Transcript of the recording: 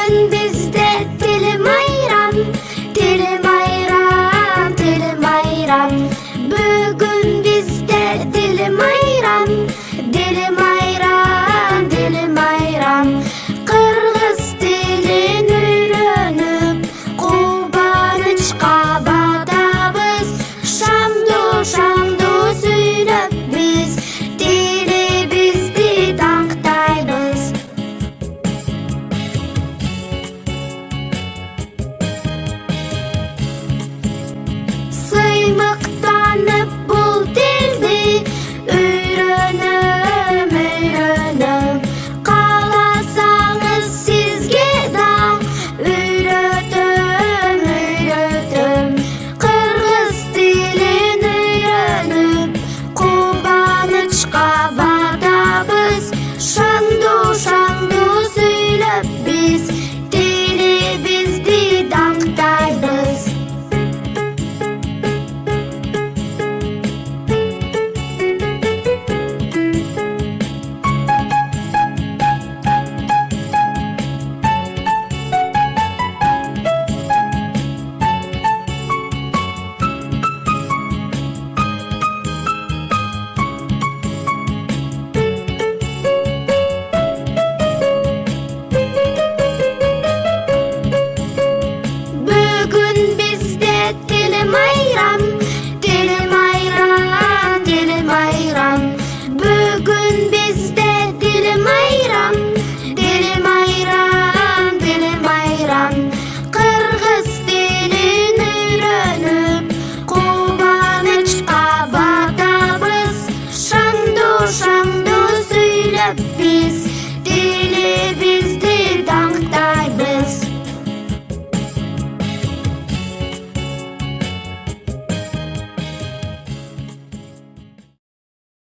Bugün bizde dilim ayran, dilim ayran, dilim ayran. Bugün bizde dilim ayran, dilim ayran, dilim ayran. Kırgız dilini öğrenip Kubanычka badabız. Şamdu şamdu söylep biz dili bizdi dаңktайбыз. Sıymıktanıp bul dildi öğrenim, öğrenim. Kalasanız sizge da öğretim, öğretim. Kırgız dilini öğrenip Kubanычka badabız. Şandu şandu söylep biz dili bizdi dаңктайбыз. Bugün bizde dilim ayran, dilim ayran, dilim ayran. Bugün bizde dilim ayran, dilim ayran, dilim ayran. Kırgız dilini öğrenip Kubanычka badabız. Şandu şandu söylep biz